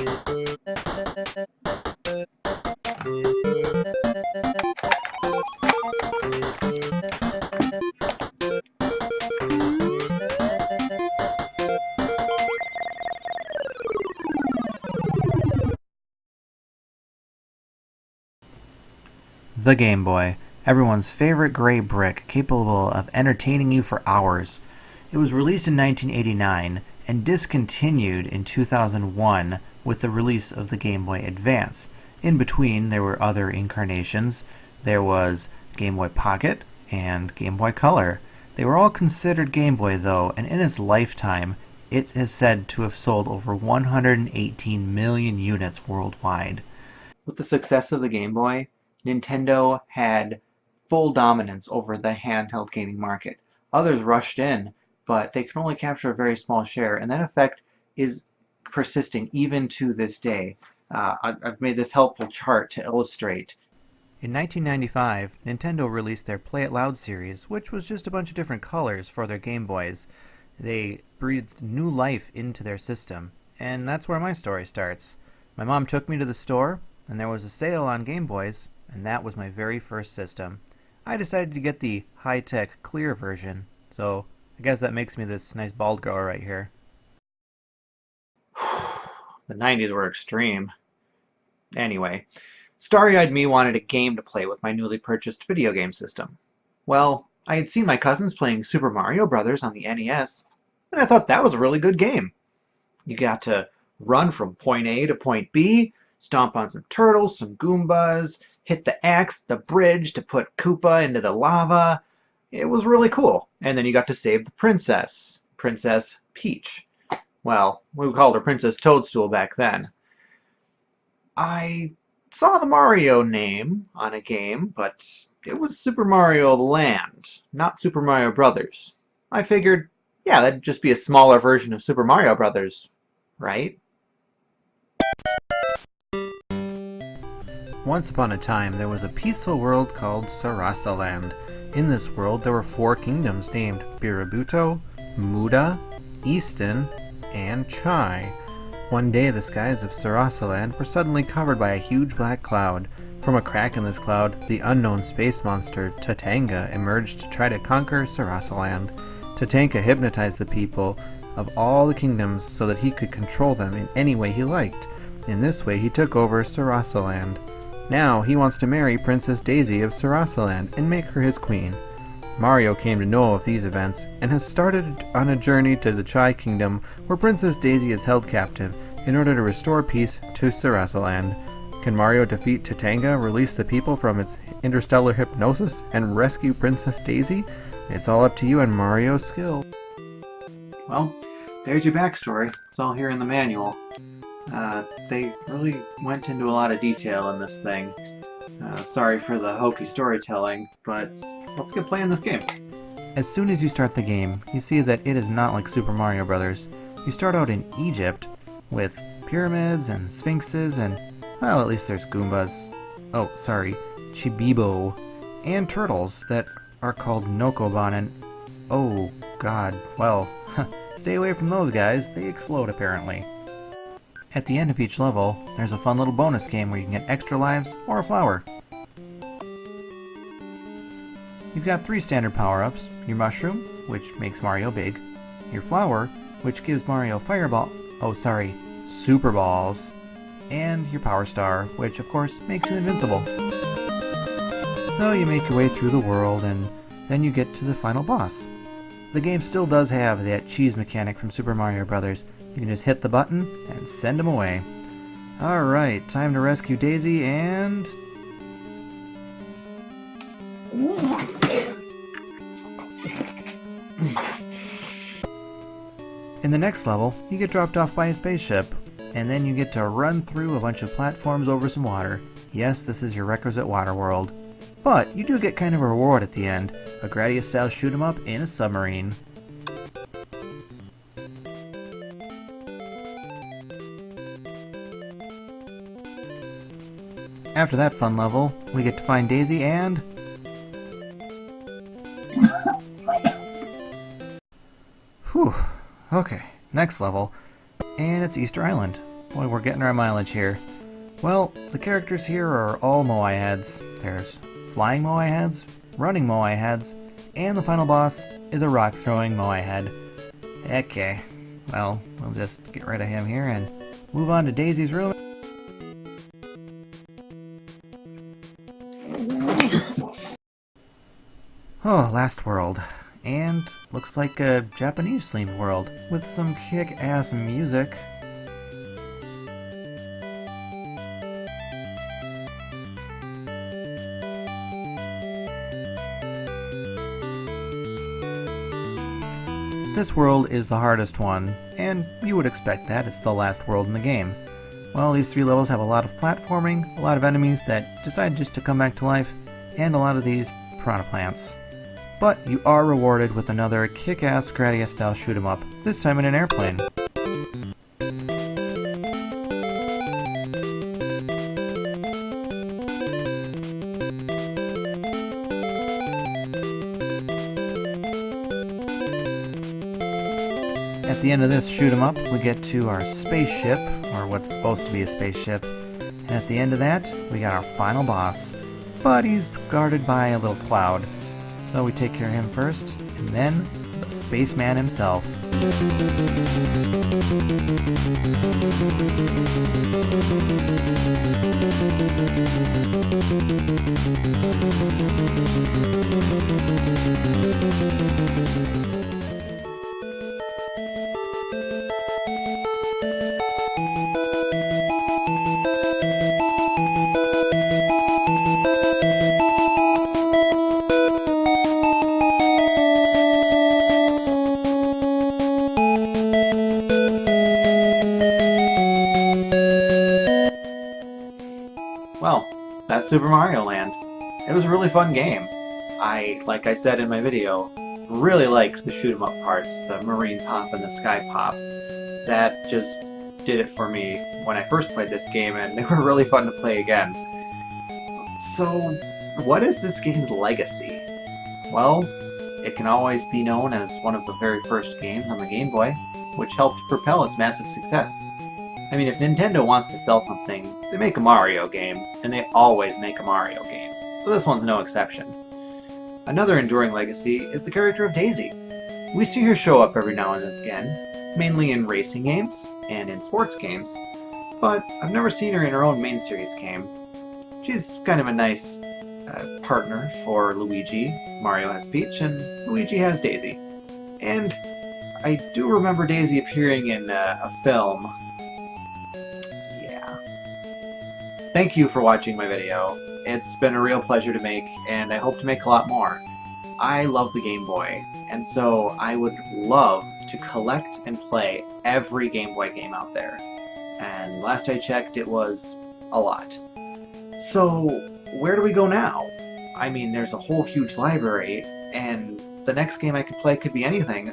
The Game Boy, everyone's favorite gray brick capable of entertaining you for hours. It was released in 1989 and discontinued in 2001 with the release of the Game Boy Advance. In between, there were other incarnations. There was Game Boy Pocket and Game Boy Color. They were all considered Game Boy, though, and in its lifetime, it is said to have sold over 118 million units worldwide. With the success of the Game Boy, Nintendo had full dominance over the handheld gaming market. Others rushed in, but they can only capture a very small share, and that effect is persisting even to this day. I've made this helpful chart to illustrate. In 1995, Nintendo released their Play It Loud series, which was just a bunch of different colors for their Game Boys. They breathed new life into their system, and that's where my story starts. My mom took me to the store, and there was a sale on Game Boys, and that was my very first system. I decided to get the high-tech clear version, so I guess that makes me this nice bald girl right here. The 90s were extreme. Anyway, starry-eyed me wanted a game to play with my newly purchased video game system. Well, I had seen my cousins playing Super Mario Brothers on the NES, and I thought that was a really good game. You got to run from point A to point B, stomp on some turtles, some Goombas, hit the axe, the bridge to put Koopa into the lava. It was really cool. And then you got to save the princess, Princess Peach. Well, we called her Princess Toadstool back then. I saw the Mario name on a game, but it was Super Mario Land, not Super Mario Brothers. I figured, yeah, that'd just be a smaller version of Super Mario Brothers, right? Once upon a time, there was a peaceful world called Sarasaland. In this world, there were 4 kingdoms named Birabuto, Muda, Easton, and Chai. One day, the skies of Sarasaland were suddenly covered by a huge black cloud. From a crack in this cloud, the unknown space monster Tatanga emerged to try to conquer Sarasaland. Tatanka hypnotized the people of all the kingdoms so that he could control them in any way he liked. In this way, he took over Sarasaland. Now, he wants to marry Princess Daisy of Sarasaland and make her his queen. Mario came to know of these events and has started on a journey to the Chai Kingdom where Princess Daisy is held captive in order to restore peace to Sarasaland. Can Mario defeat Tatanga, release the people from its interstellar hypnosis, and rescue Princess Daisy? It's all up to you and Mario's skill. Well, there's your backstory. It's all here in the manual. They really went into a lot of detail in this thing. Sorry for the hokey storytelling, but let's get playing this game. As soon as you start the game, you see that it is not like Super Mario Bros. You start out in Egypt with pyramids and sphinxes and, well, at least there's Goombas. Oh, sorry, Chibibo. And turtles that are called Nokoban and, oh god, well, stay away from those guys, they explode apparently. At the end of each level, there's a fun little bonus game where you can get extra lives or a flower. You've got 3 standard power-ups, your mushroom, which makes Mario big, your flower, which gives Mario super balls, and your power star, which of course makes you invincible. So you make your way through the world and then you get to the final boss. The game still does have that cheese mechanic from Super Mario Bros. You can just hit the button and send him away. Alright, time to rescue Daisy and... In the next level, you get dropped off by a spaceship, and then you get to run through a bunch of platforms over some water. Yes, this is your requisite water world. But you do get kind of a reward at the end, a Gradius-style shoot-'em-up in a submarine. After that fun level, we get to find Daisy and... Whew, okay, next level, and it's Easter Island. Boy, we're getting our mileage here. Well, the characters here are all Moai heads. There's flying Moai heads, running Moai heads, and the final boss is a rock-throwing Moai head. Okay, well, we'll just get rid of him here and move on to Daisy's room. Oh, last world. And looks like a Japanese-themed world with some kick-ass music. This world is the hardest one, and you would expect that, it's the last world in the game. Well, these 3 levels have a lot of platforming, a lot of enemies that decide just to come back to life, and a lot of these piranha plants. But you are rewarded with another kick-ass Gradius-style shoot-'em-up, this time in an airplane. At the end of this shoot-'em-up, we get to our spaceship, or what's supposed to be a spaceship, and at the end of that, we got our final boss. But he's guarded by a little cloud, so we take care of him first, and then the spaceman himself. Well, that's Super Mario Land. It was a really fun game. Like I said in my video, really liked the shoot-'em-up parts, the marine pop and the sky pop. That just did it for me when I first played this game, and they were really fun to play again. So, what is this game's legacy? Well, it can always be known as one of the very first games on the Game Boy, which helped propel its massive success. I mean, if Nintendo wants to sell something, they make a Mario game, and they always make a Mario game, so this one's no exception. Another enduring legacy is the character of Daisy. We see her show up every now and again, mainly in racing games and in sports games, but I've never seen her in her own main series game. She's kind of a nice partner for Luigi. Mario has Peach, and Luigi has Daisy. And I do remember Daisy appearing in a film. Thank you for watching my video. It's been a real pleasure to make, and I hope to make a lot more. I love the Game Boy, and so I would love to collect and play every Game Boy game out there. And last I checked, it was a lot. So, where do we go now? I mean, there's a whole huge library, and the next game I could play could be anything.